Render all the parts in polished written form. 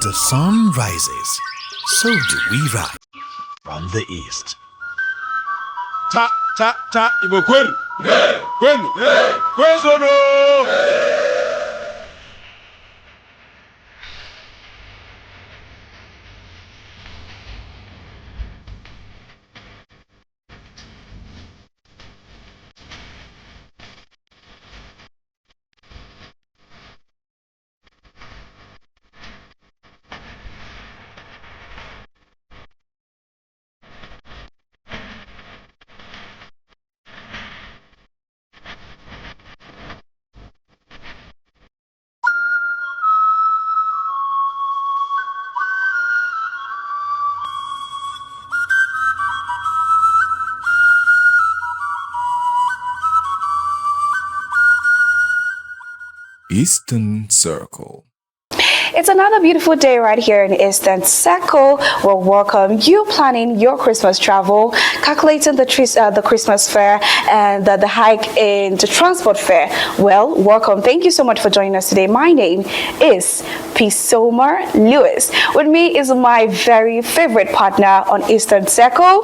the sun rises, so do we rise from the east. Ta ta ta Igbo kwenu kwenu kwezono. Eastern Circle. It's another beautiful day right here in Eastern Circle. We'll welcome you planning your Christmas travel, calculating the Christmas fare and the hike in the transport fare. Well, welcome. Thank you so much for joining us today. My name is Pisomar Lewis. With me is my very favorite partner on Eastern Circle.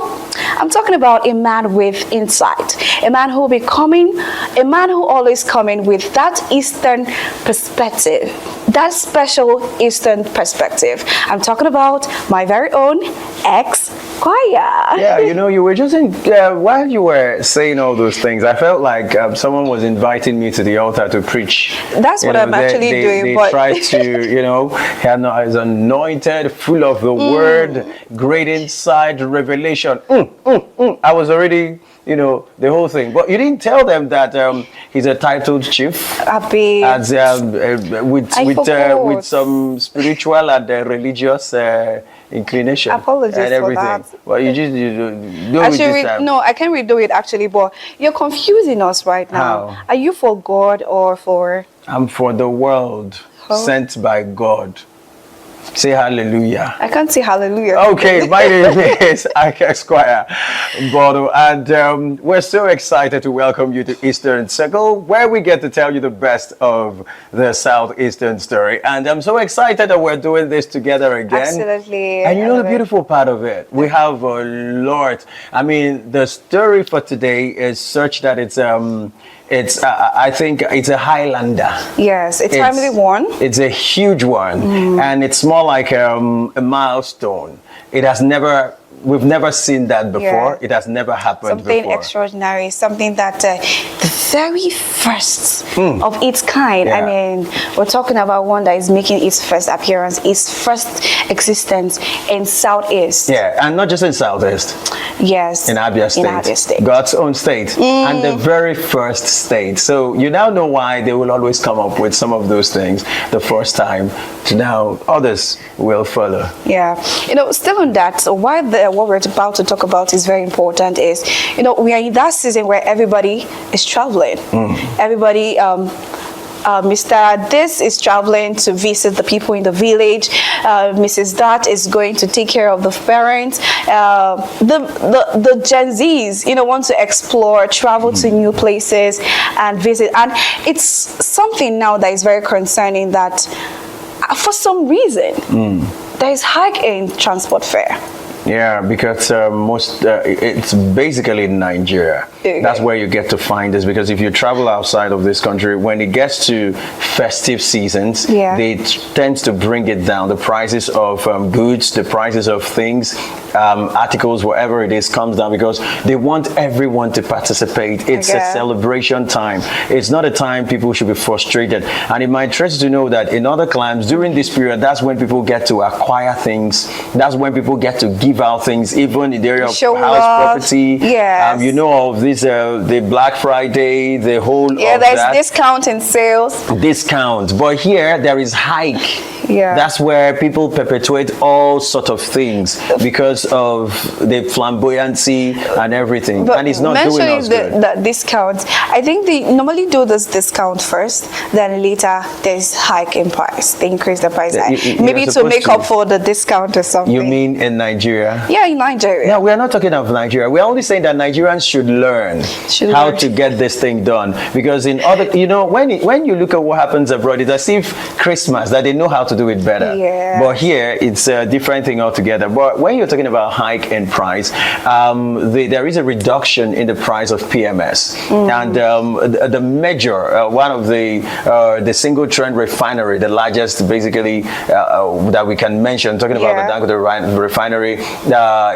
I'm talking about a man with insight, a man who will be coming, a man who always coming with that Eastern perspective, that special Eastern perspective. I'm talking about my very own ex-choir. Yeah, you know, you were just in, while you were saying all those things, I felt like someone was inviting me to the altar to preach. That's what I'm actually doing. They but tried to, you know, is anointed, full of the word, great insight, revelation. I was already, you know, the whole thing. But you didn't tell them that he's a titled chief. Happy. As, with some spiritual and religious inclination. Apologies and everything. for that. Well, you just do it this time. No, I can't redo it actually, but you're confusing us right now. How? Are you for God or for... I'm for the world, sent by God. Say hallelujah. I can't say hallelujah. Okay, my name is Esquire Bodo, and we're so excited to welcome you to Eastern Circle, where we get to tell you the best of the Southeastern story. And I'm so excited that we're doing this together again. Absolutely. And you know the beautiful part of it? We have a lot. I mean, the story for today is such that it's I think it's a Highlander. Yes, it's family one. It's a huge one, and it's more like a milestone. It has never, we've never seen that before. Yeah. It has never happened Something before. extraordinary, something that the very first of its kind. Yeah. I mean, we're talking about one that is making its first appearance, its first existence in Southeast. Yeah, and not just in Southeast. Yes. In Abia State. In Abia State. God's own state. And the very first state. So you now know why they will always come up with some of those things the first time. To now others will follow. Yeah. You know, still on that, so what we're about to talk about is very important is, you know, we are in that season where everybody is traveling. Everybody, Mr. This is traveling to visit the people in the village. Mrs. That is going to take care of the parents. The Gen Zs, you know, want to explore, travel to new places and visit. And it's something now that is very concerning that for some reason, there is hike in transport fare. Yeah, because it's basically in Nigeria. Okay. That's where you get to find this, because if you travel outside of this country, when it gets to festive seasons, they tend to bring it down. The prices of goods, the prices of things, articles, whatever it is, comes down because they want everyone to participate. It's a celebration time. It's not a time people should be frustrated. And it might interest you to know that in other climes, during this period, that's when people get to acquire things. That's when people get to give out things, even in the area of house property. Yes. You know of this, the Black Friday, the whole there's discount and sales. Discount. But here, there is hike. Yeah. That's where people perpetuate all sort of things because of the flamboyancy and everything. But and it's not doing us good. The discounts, I think they normally do this discount first, then later there's hike in price. They increase the price. Maybe to make up for the discount or something. You mean in Nigeria? Nigeria? Yeah, in Nigeria. No, we are not talking of Nigeria. We're only saying that Nigerians should learn how to get this thing done. Because in other, when you look at what happens abroad, it's as if Christmas, that they know how to do it better. Yeah. But here, it's a different thing altogether. But when you're talking about hike in price, there is a reduction in the price of PMS. And the major, one of the single trend refinery, the largest basically that we can mention, talking about the Dangote refinery,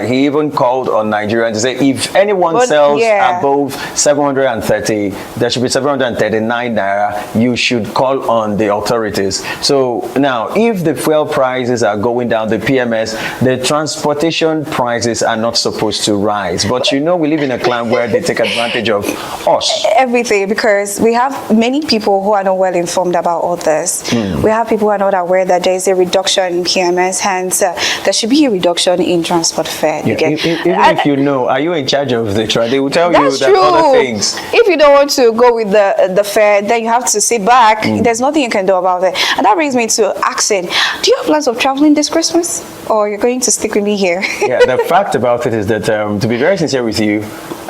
he even called on Nigerians to say if anyone sells above 730, there should be 739 naira, you should call on the authorities. So now, if the fuel prices are going down, the PMS, the transportation prices are not supposed to rise. But we live in a climate where they take advantage of us. Everything, because we have many people who are not well informed about all this. We have people who are not aware that there is a reduction in PMS, hence there should be a reduction in transport fare. Even if you know, are you in charge of the train? They will tell you that true. other things. If you don't want to go with the fare, then you have to sit back. There's nothing you can do about it. And that brings me to asking, do you have plans of traveling this Christmas? Or you're going to stick with me here? Yeah, the fact about it is that, to be very sincere with you,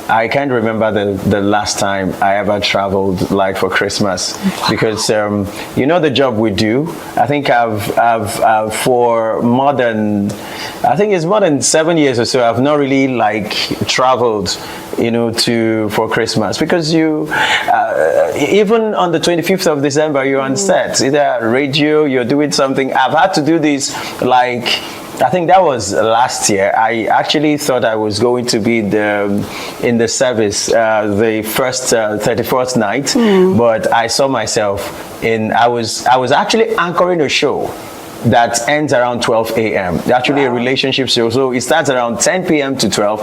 I can't remember the last time I ever traveled like for Christmas, because the job we do. I think I've for more than, I think it's more than 7 years or so, I've not really like traveled for Christmas, because even on the 25th of December you're on set, either radio, you're doing something. I've had to do this like, I think that was last year. I actually thought I was going to be in the service the first 31st night, but I saw myself I was actually anchoring a show that ends around 12 a.m. Actually, a relationship show. So it starts around 10 p.m. to 12.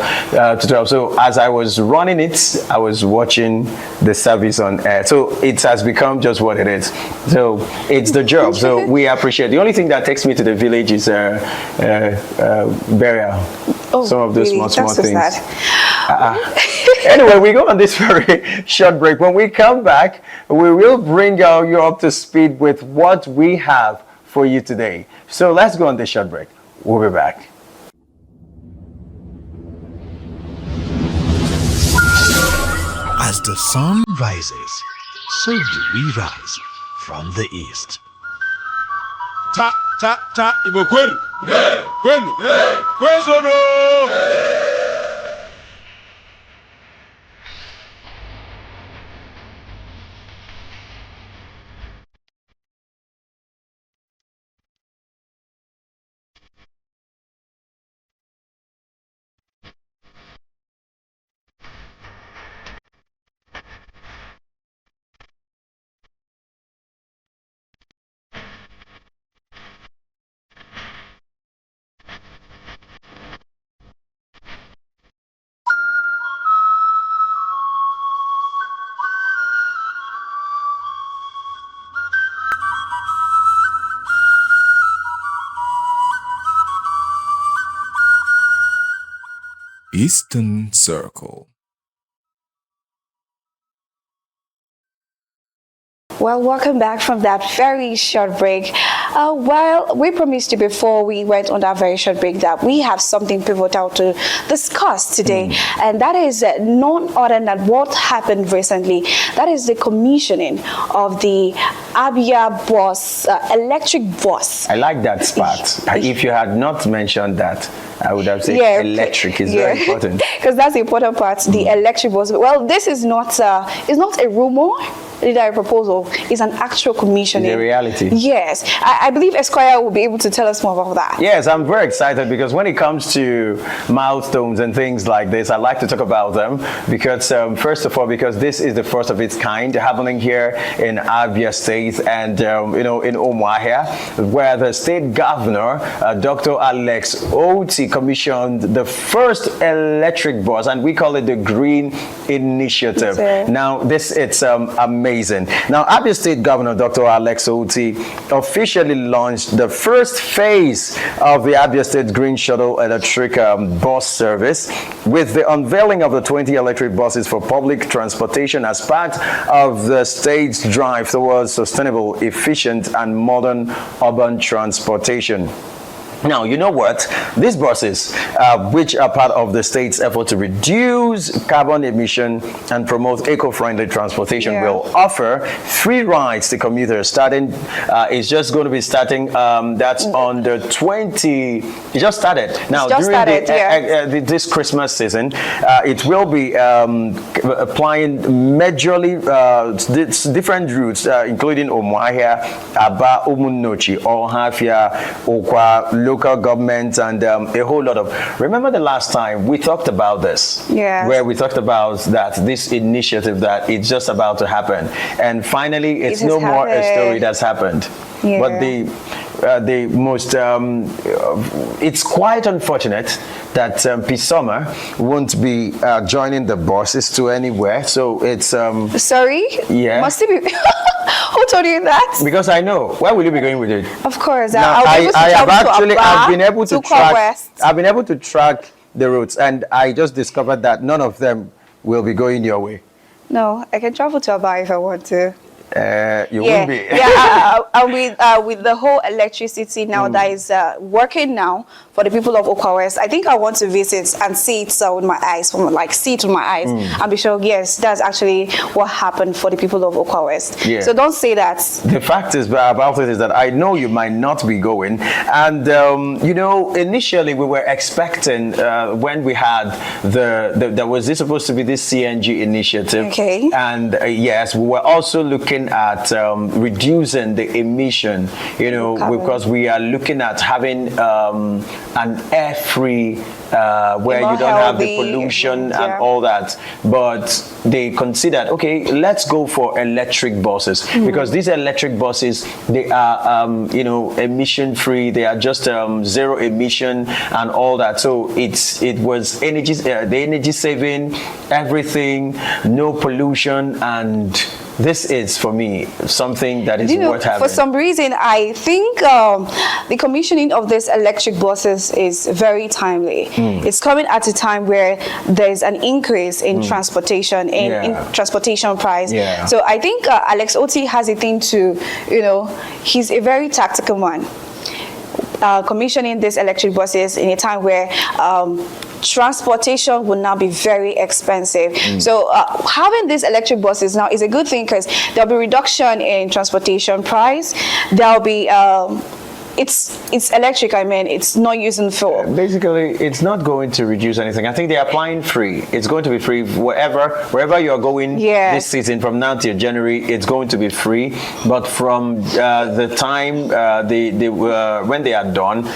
So as I was running it, I was watching the service on air. So it has become just what it is. So it's the job. So we appreciate. The only thing that takes me to the village is burial. Some of those really? small things. So Anyway, we go on this very short break. When we come back, we will bring you up to speed with what we have for you today. So let's go on this short break. We'll be back. As the sun rises, so do we rise from the east. Ta ta ta, Igbo kwenu. Kwenu. Kwezono. Eastern Circle. Well, welcome back from that very short break. Well, we promised you before we went on that very short break that we have something pivotal to discuss today, and that is none other than what happened recently. That is the commissioning of the Abia bus, electric bus. I like that part. If you had not mentioned that, I would have said electric is very important. Because that's the important part, the electric bus. Well, this is not a rumor. A proposal is an actual commissioning. The reality. Yes. I believe Esquire will be able to tell us more about that. Yes, I'm very excited because when it comes to milestones and things like this, I like to talk about them because, first of all, because this is the first of its kind happening here in Abia State and, in Umuahia, where the state governor, Dr. Alex Oti, commissioned the first electric bus, and we call it the Green Initiative. Now, it's amazing. Now, Abia State Governor Dr. Alex Oti officially launched the first phase of the Abia State Green Shuttle electric bus service with the unveiling of the 20 electric buses for public transportation as part of the state's drive towards sustainable, efficient, and modern urban transportation. Now, you know what? These buses, which are part of the state's effort to reduce carbon emission and promote eco-friendly transportation, will offer free rides to commuters. Starting, it's just going to be starting. That's on the 20. It just started. Now, during this Christmas season, it will be applying majorly different routes, including Umuahia, Aba, Umunnochi, Ohafia, Okwa, local governments, and a whole lot of. Remember the last time we talked about this, where we talked about that this initiative that it's just about to happen, and finally it's no more a story that's happened. But the most it's quite unfortunate that Pisoma won't be joining the buses to anywhere. So it's sorry. Yeah. Must it be? Who told you that? Because I know. Where will you be going with it? Of course. Now, I've been able to track. I've been able to track the routes, and I just discovered that none of them will be going your way. No, I can travel to Abia if I want to. You won't be. And with the whole electricity now that is working now for the people of Okwa West, I think I want to visit and see it with my eyes, see it with my eyes, and be sure, yes, that's actually what happened for the people of Okwa West. Yeah. So don't say that. The fact is about it is that I know you might not be going, and you know, initially we were expecting when we had there was supposed to be this CNG initiative, and yes, we were also looking at reducing the emission, you know, because we are looking at having an air-free where you don't have the pollution and all that. But they considered, okay, let's go for electric buses, because these electric buses, they are you know, emission-free. They are just zero emission and all that. So it was energy, the energy saving, everything, no pollution, and this is, for me, something that is worth having. For some reason, I think the commissioning of these electric buses is very timely. It's coming at a time where there's an increase in transportation, in transportation price. So I think Alex Oti has a thing to, you know, he's a very tactical man. Commissioning these electric buses in a time where transportation will now be very expensive. So having these electric buses now is a good thing, because there'll be reduction in transportation price. There'll be it's electric. I mean, it's not using fuel. Basically, it's not going to reduce anything. I think they're applying free. It's going to be free wherever you're going this season. From now till January, it's going to be free. But from the time when they are done,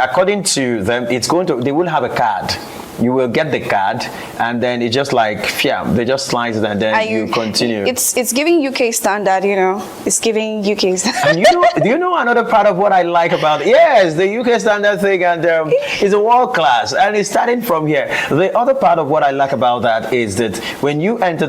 according to them, they will have a card. You will get the card, and then it's just like, they just slice it, and then you continue. It's giving UK standard, you know. It's giving UK standard. And do you know another part of what I like about it? Yes, the UK standard thing, and it's a world class, and it's starting from here. The other part of what I like about that is that when you enter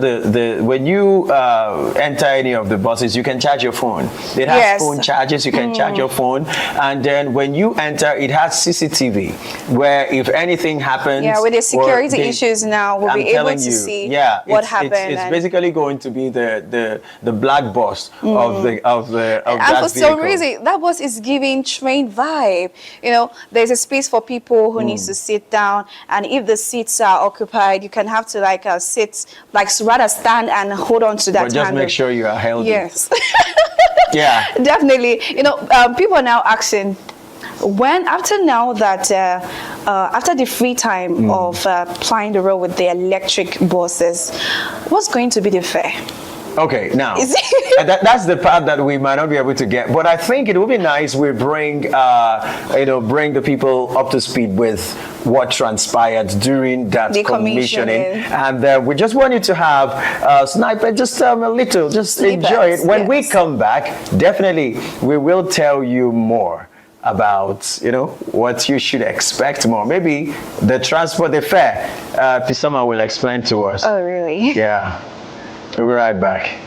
enter any of the buses, you can charge your phone. It has phone charges. You can charge your phone, and then when you enter, it has CCTV, where if anything happens. With the security issues now, we'll be able to see what happened. It's basically going to be the black box of that vehicle. And for some reason, that bus is giving train vibe. You know, there's a space for people who needs to sit down, and if the seats are occupied, you can have to sit, rather stand and hold on to that. But just make sure you are healthy. Yes. Yeah. Definitely. You know, people are now asking, after the free time of plying the road with the electric buses, what's going to be the fare? Okay, now that's the part that we might not be able to get, but I think it would be nice we bring the people up to speed with what transpired during that commissioning, and we just want you to have a snippet, just a little, just enjoy it. When we come back, definitely we will tell you more about, you know, what you should expect more. Maybe the transport, the fare, Pisoma will explain to us. Oh, really? Yeah. We'll be right back.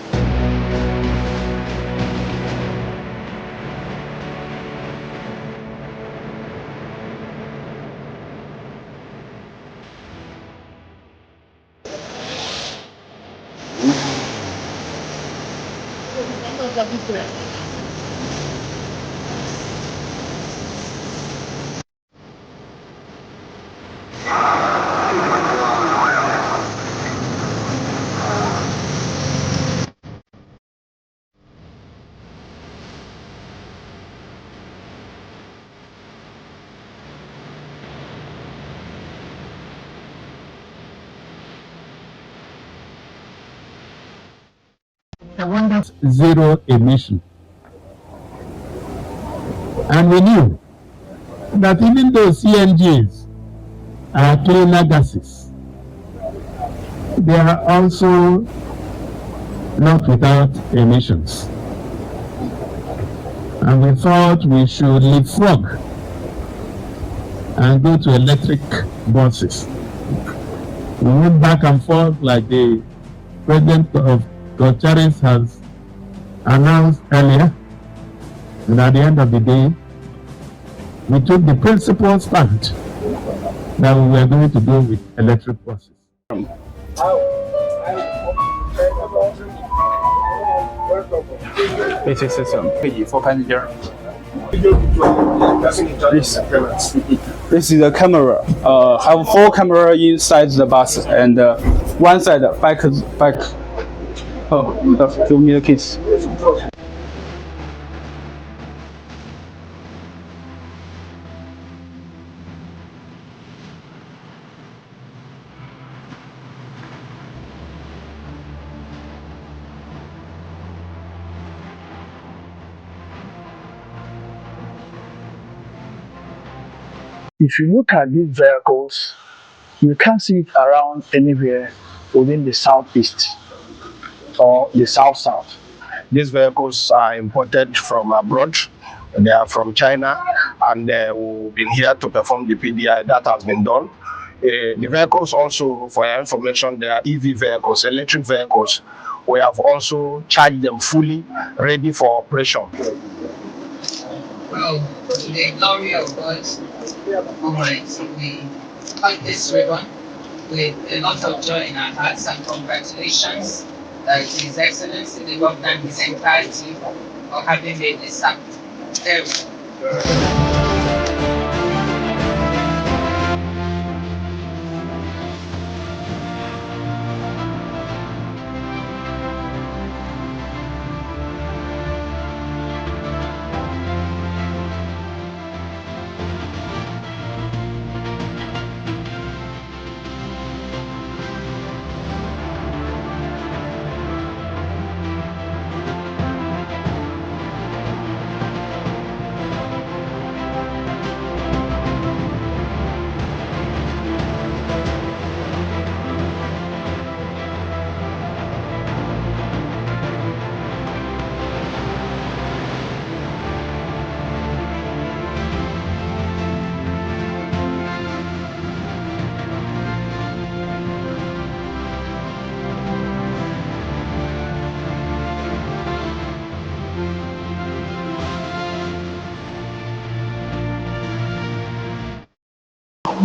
a wonderful zero emission. And we knew that even though CNGs are cleaner gases, they are also not without emissions. And we thought we should leapfrog and go to electric buses. We went back and forth like the president of Gocharis has announced earlier. And at the end of the day, we took the principal stand that we were going to go with electric buses. Basic system for passenger. This is a camera. Have 4 cameras inside the bus and one side back. Oh, give me the keys. If you look at these vehicles, you can't see it around anywhere within the southeast or the south-south. These vehicles are imported from abroad. They are from China, and we've been here to perform the PDI. That has been done. The vehicles also, for your information, they are EV vehicles, electric vehicles. We have also charged them fully, ready for operation. Well, to the glory of God Almighty, we cut this ribbon with a lot of joy in our hearts and congratulations His Excellency the Governor and his entire team for having made this happen. There we go.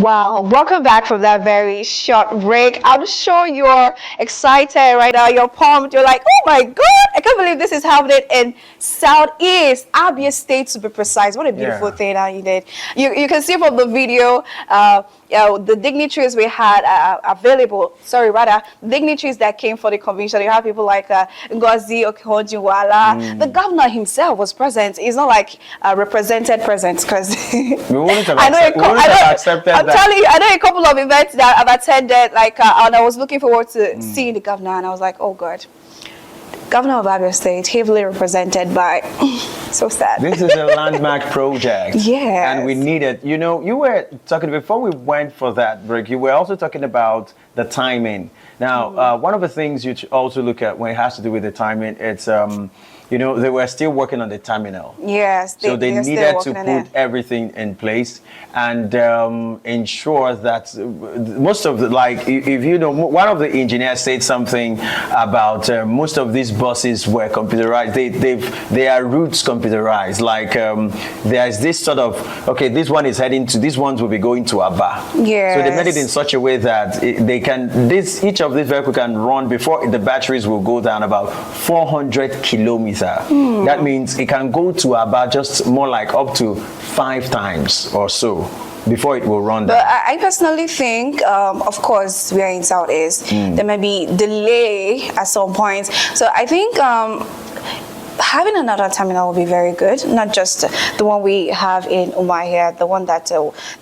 Wow, welcome back from that very short break. I'm sure you're excited right now. You're pumped. You're like, oh my God, I can't believe this is happening in Southeast Abia State, to be precise. What a beautiful thing that you did. You can see from the video, the dignitaries we had available. Dignitaries that came for the convention. You have people like Ngozi Okonjo-Iweala. The governor himself was present. He's not like represented present, because we wouldn't have accepted I'm telling you, I know a couple of events that I've attended, and I was looking forward to seeing the governor, and I was like, oh God. Governor of Abia State, heavily represented by, so sad. This is a landmark project. Yeah. And we need it. You know, you were talking, before we went for that break, you were also talking about the timing. Now, one of the things you also look at when it has to do with the timing, it's, you know, they were still working on the terminal. Yes. So they needed to put everything in place and ensure that most of the, like, if you know, one of the engineers said something about most of these buses were computerized. They are routes computerized. Like there's this sort of, okay, this one is heading to, these ones will be going to Abba. Yes. So they made it in such a way that they can, each of these vehicles can run, before the batteries will go down, about 400 kilometers. That means it can go to about just more like up to 5 times or so before it will run down. But I personally think, of course, we are in Southeast. There may be delay at some point. So I think having another terminal will be very good, not just the one we have in Umuahia, the one that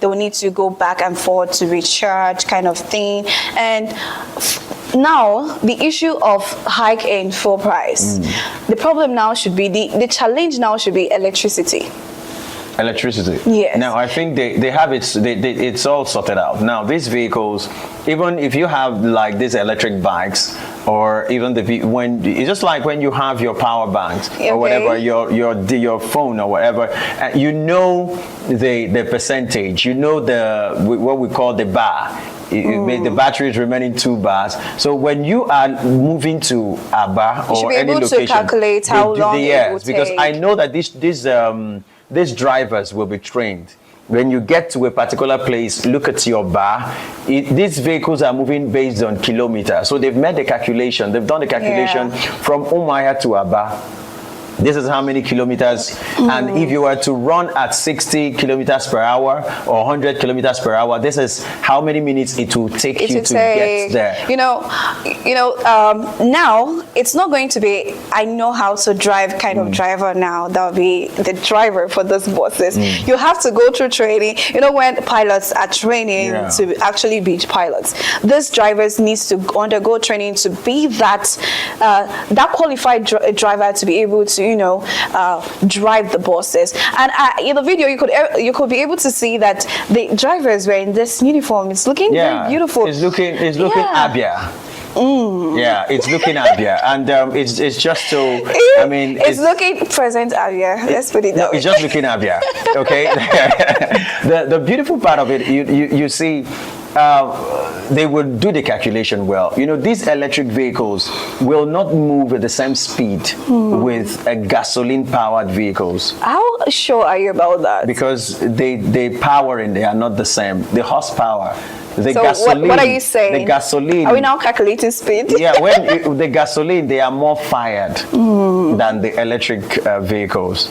they will need to go back and forth to recharge kind of thing. And now the issue of hike in fuel price, the problem now should be the challenge now should be electricity. Electricity. Yes. Now I think they have it. It's all sorted out. Now these vehicles, even if you have like these electric bikes, or even when it's just like when you have your power banks or whatever, your phone or whatever, you know the percentage. You know what we call the bar. The battery is remaining 2 bars. So when you are moving to Abia or any location, to calculate how long it will take. Because I know that these drivers will be trained. When you get to a particular place, look at your bar. These vehicles are moving based on kilometers. So they've made the calculation. They've done the calculation from Umuahia to Abia. This is how many kilometers, and if you were to run at 60 kilometers per hour or 100 kilometers per hour, this is how many minutes it will take you to get there. Now it's not going to be I know how to drive kind of driver now. That'll be the driver for those buses. You have to go through training. You know, when pilots are training to actually be pilots, these drivers needs to undergo training to be that qualified driver to be able to drive the buses. And in the video, you could be able to see that the drivers were in this uniform. It's looking very beautiful. It's looking Abia. Yeah, it's looking Abia, and it's just so. I mean, it's looking present Abia. Let's put it that way. It's just looking Abia. Okay. the beautiful part of it, you see. They will do the calculation well. You know, these electric vehicles will not move at the same speed with gasoline-powered vehicles. How sure are you about that? Because the power in there are not the same. The horsepower. The so gasoline, what are you saying? The gasoline. Are we now calculating speed? Yeah, the gasoline, they are more fired than the electric vehicles.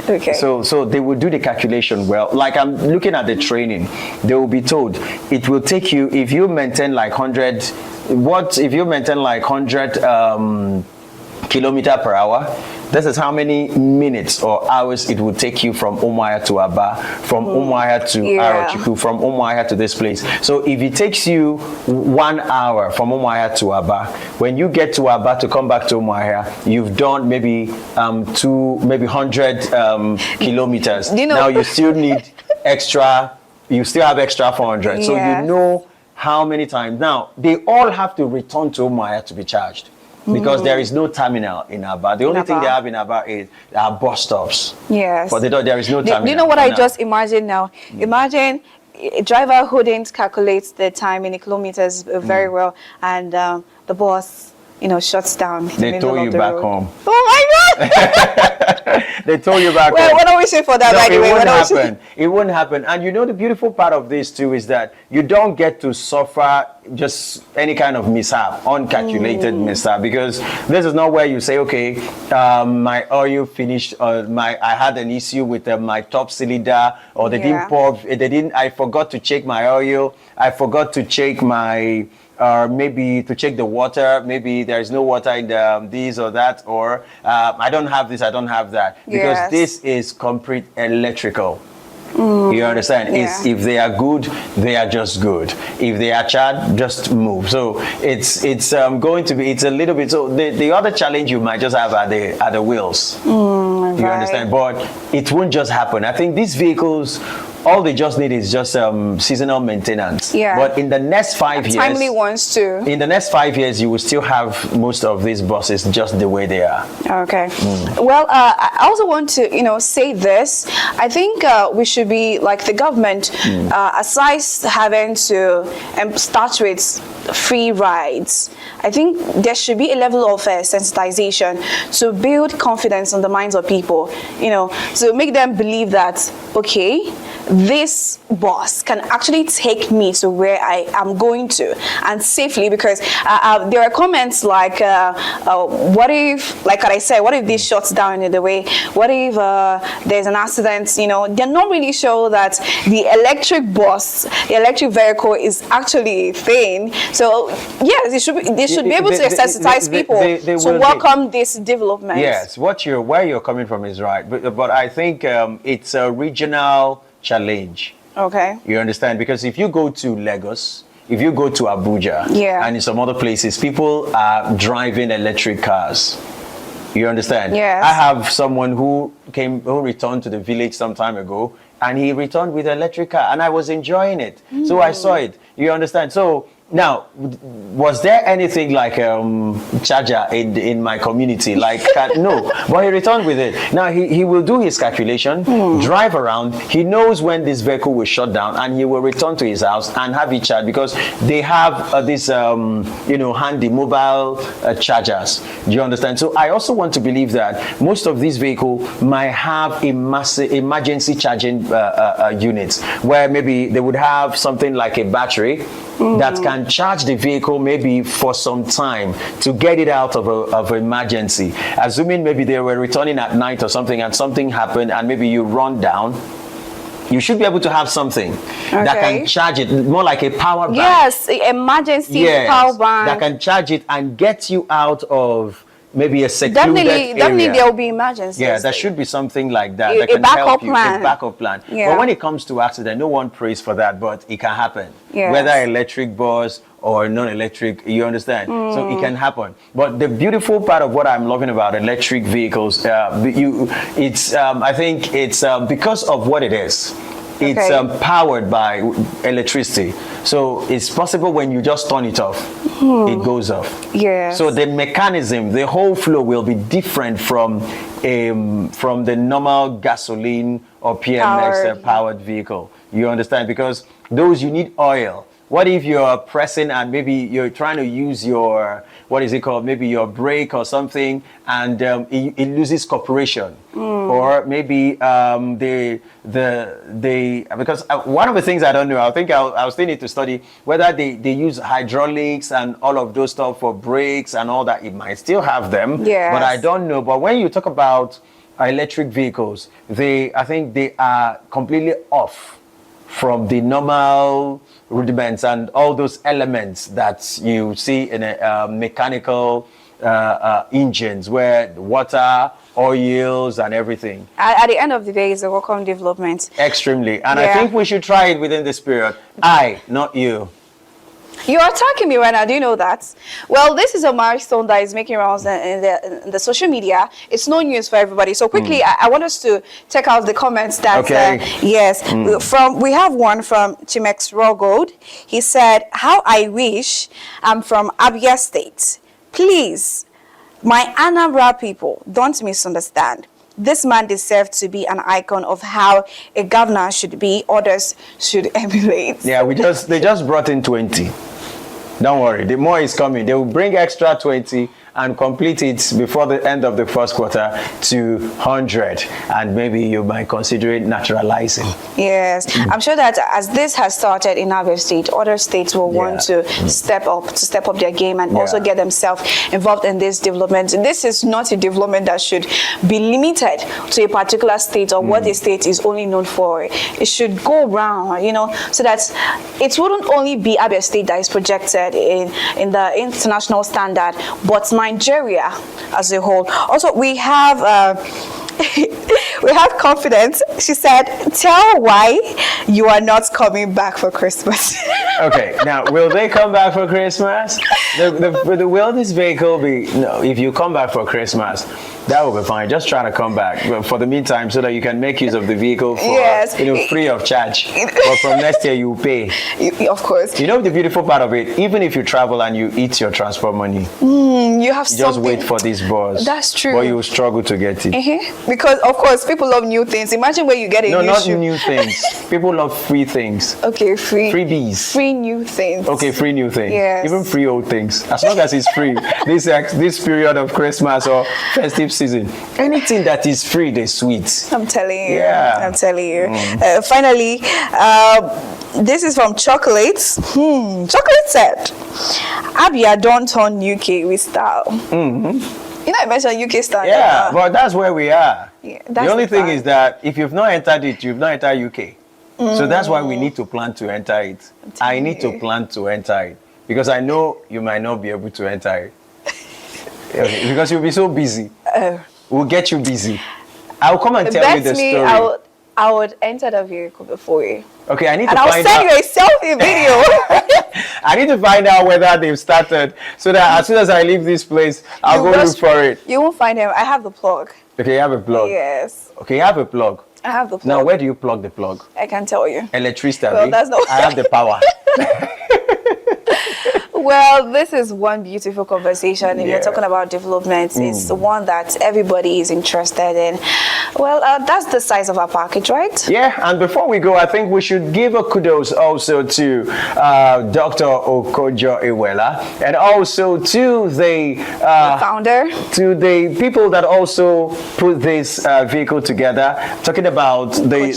Okay. So they will do the calculation well. Like I'm looking at the training, they will be told it will take you, if you maintain like 100, if you maintain like 100 kilometer per hour, this is how many minutes or hours it will take you from Umuahia to Abia, from Umuahia to Arochukwu, from Umuahia to this place. So if it takes you 1 hour from Umuahia to Abia, when you get to Abia to come back to Umuahia, you've done maybe 100 kilometers. Now you still need extra. You still have extra 400. So you know how many times. Now they all have to return to Umuahia to be charged. Because there is no terminal in Abia. The only thing they have in Abia is bus stops. Yes. But there is no terminal. You know what I just imagine now? Imagine a driver who didn't calculate the time in the kilometers very well, and the bus, shuts down. They tow you back home. Oh my God! They tow you back home. We're not wishing for that, by the way. It won't happen. It won't happen. And the beautiful part of this too is that you don't get to suffer just any kind of mishap, uncalculated mishap, because this is not where you say, okay, my oil finished, I had an issue with my top cylinder, or they didn't pour, I forgot to check my oil, I forgot to check my maybe to check the water, maybe there is no water in this or that, or I don't have this, I don't have that, because this is complete electrical. You understand? If they are good, they are just good. If they are charged, just move. So it's going to be, it's a little bit, so the other challenge you might just have are the wheels. You understand? But it won't just happen. I think these vehicles, all they just need is just seasonal maintenance. But in the next 5 years, timely ones too. In the next 5 years, you will still have most of these buses just the way they are. Okay. Well, I also want to say this. I think we should be like the government, aside having to start with free rides. I think there should be a level of sensitization to build confidence in the minds of people, to make them believe that, okay, this bus can actually take me to where I am going to, and safely, because there are comments like, what if, like I said, what if this shuts down in the way? What if there's an accident? They're not really sure that the electric bus, the electric vehicle is actually a thing. So yes, they should be able to sensitize people to welcome this development. Yes, where you're coming from is right, but I think it's a regional challenge. Okay. You understand? Because if you go to Lagos, if you go to Abuja and in some other places, people are driving electric cars. You understand? Yes. I have someone who returned to the village some time ago, and he returned with an electric car, and I was enjoying it. So I saw it. You understand? So now, was there anything like charger in my community? Like no, but he returned with it. Now he will do his calculation, drive around. He knows when this vehicle will shut down, and he will return to his house and have it charged, because they have this handy mobile chargers. Do you understand? So I also want to believe that most of these vehicles might have a massive emergency charging units, where maybe they would have something like a battery that can charge the vehicle maybe for some time to get it out of emergency. Assuming maybe they were returning at night or something, and something happened, and maybe you run down, you should be able to have something that can charge it, more like a power bank. Yes, emergency power bank. That can charge it and get you out of maybe a secluded area. Definitely there will be emergencies. Yeah, there should be something like that. That A can backup help you. plan. A backup plan. Yeah. But when it comes to accident, no one prays for that, but it can happen. Yes. Whether electric bus or non-electric, you understand? So it can happen. But the beautiful part of what I'm loving about electric vehicles, I think it's because of what it is. It's powered by electricity. So it's possible when you just turn it off, it goes off. Yeah. So the mechanism, the whole flow will be different from the normal gasoline or PMX powered vehicle. You understand? Because those, you need oil. What if you're pressing and maybe you're trying to use your, what is it called? Maybe your brake or something, and it loses cooperation. Or maybe because one of the things I don't know, I think I'll still need to study whether they use hydraulics and all of those stuff for brakes and all that. It might still have them, but I don't know. But when you talk about electric vehicles, I think they are completely off from the normal rudiments and all those elements that you see in a mechanical engines, where water, oils, and everything. At the end of the day, it's a welcome development. Extremely. And I think we should try it within this period. Not you. You're attacking me right now. Do you know that? Well, this is a milestone that is making rounds in the social media. It's no news for everybody. So quickly, I want us to check out the comments that, we have one from Chimex Rogold. He said, "How I wish I'm from Abia State. Please, my Anambra people, don't misunderstand. This man deserves to be an icon of how a governor should be. Others should emulate." Yeah, they just brought in 20. Don't worry, the more is coming. They will bring extra 20 and complete it before the end of the first quarter to 100, and maybe you might consider it naturalizing. Yes, I'm sure that as this has started in Abia State, other states will want to step up their game and also get themselves involved in this development. This is not a development that should be limited to a particular state or what a state is only known for. It should go around, so that it wouldn't only be Abia State that is projected in the international standard, but Nigeria as a whole. Also, we have we have confidence. She said, "Tell why you are not coming back for Christmas." Okay, now will they come back for Christmas? Will this vehicle be? No, if you come back for Christmas, that will be fine. Just try to come back for the meantime, so that you can make use of the vehicle for free of charge. But from next year, you pay. Of course. You know the beautiful part of it. Even if you travel and you eat your transport money, you have just wait for this bus. That's true. But you will struggle to get it. Because of course people love new things. Imagine where you get a not new things. People love free things. Okay, freebies. Free new things. Okay, free new things. Yes. Even free old things. As long as it's free. This period of Christmas or festive season, anything that is free, they're sweet. I'm telling you. Yeah. I'm telling you. Finally, this is from Chocolates. Chocolate said, "Abia don't turn UK with style." I mentioned UK style. Yeah, but that's where we are. Yeah, the only thing is that if you've not entered it, you've not entered UK. So that's why we need to plan to enter it. I need to plan to enter it, because I know you might not be able to enter it. Because you'll be so busy. We'll get you busy. I'll come and tell you the story. I would enter the vehicle before you. Okay, I need and to I'll find send out. you a selfie video. I need to find out whether they've started so that as soon as I leave this place, I'll go look for it. You won't find them. I have the plug. Okay, you have a plug. Yes. Okay, you have a plug. I have the plug. Now, where do you plug the plug? I can tell you. Electricity. Well, that's not. I have the power. Well, this is one beautiful conversation. If you're talking about development, it's one that everybody is interested in. Well, that's the size of our package, right? Yeah, and before we go, I think we should give a kudos also to Dr. Okojo Iwela and also to the founder, to the people that also put this vehicle together, talking about the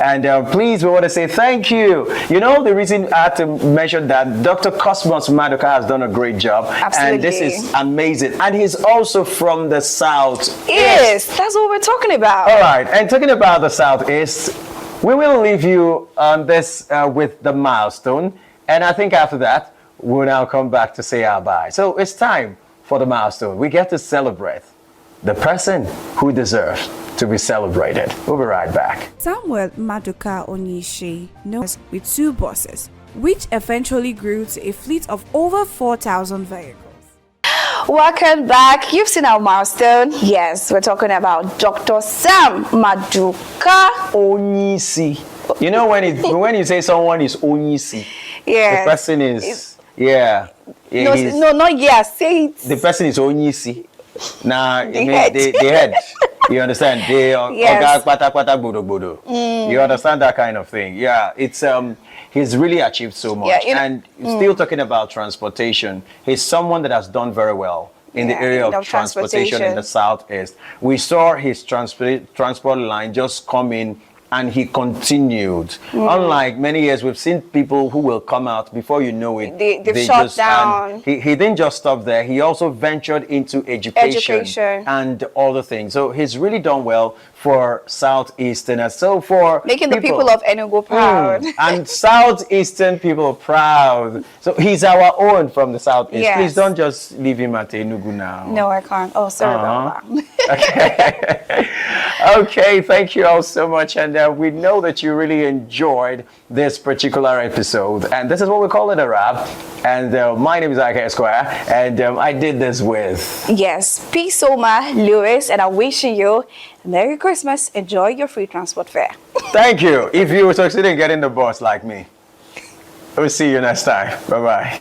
and please, we want to say thank you. You know, the reason I had to mention that Dr. Cosmos Madoka has done a great job. Absolutely. And this is amazing. And he's also from the South. Yes, that's what we're talking about. All right, and talking about the Southeast, we will leave you on this with the milestone. And I think after that, we'll now come back to say our bye. So it's time for the milestone. We get to celebrate the person who deserves to be celebrated. We'll be right back. Samuel Maduka Onishi, known with 2 buses, which eventually grew to a fleet of over 4,000 vehicles. Welcome back. You've seen our milestone. Yes, we're talking about Dr. Sam Maduka Onishi. You know when you say someone is Onishi, yeah, the person is no, not yes. Say it. The person is Onishi. Now, the head. The head. You understand? Yes. You understand that kind of thing? Yeah, it's he's really achieved so much. Yeah, and still talking about transportation, he's someone that has done very well in the area of transportation in the Southeast. We saw his transport line just come in, and he continued. Unlike many years, we've seen people who will come out before you know it. They've shut down. He didn't just stop there. He also ventured into education and other things. So he's really done well for Southeasterners. So for making the people of Enugu proud. And Southeastern people proud. So he's our own from the Southeast. Yes. Please don't just leave him at Enugu now. No, I can't. Oh, sorry about that. Okay. Okay, thank you all so much. And we know that you really enjoyed this particular episode. And this is what we call it a wrap. And my name is Ike Esquire. And I did this with... Yes, Peace Soma Lewis. And I'm wishing you a Merry Christmas. Enjoy your free transport fare. Thank you. If you succeed in getting the bus like me. We'll see you next time. Bye-bye.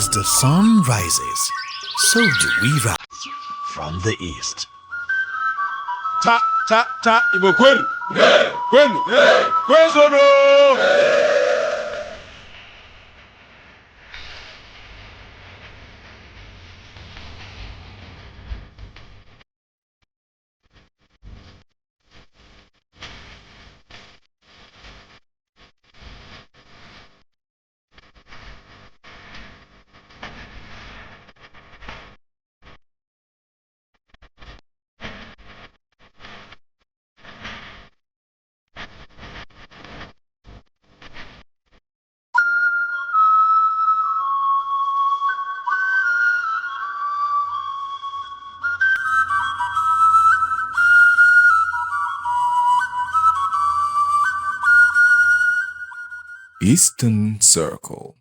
As the sun rises, so do we rise from the east. Ta ta ta Igbo kwenu. Kwenu. Kwezono. Eastern Circle.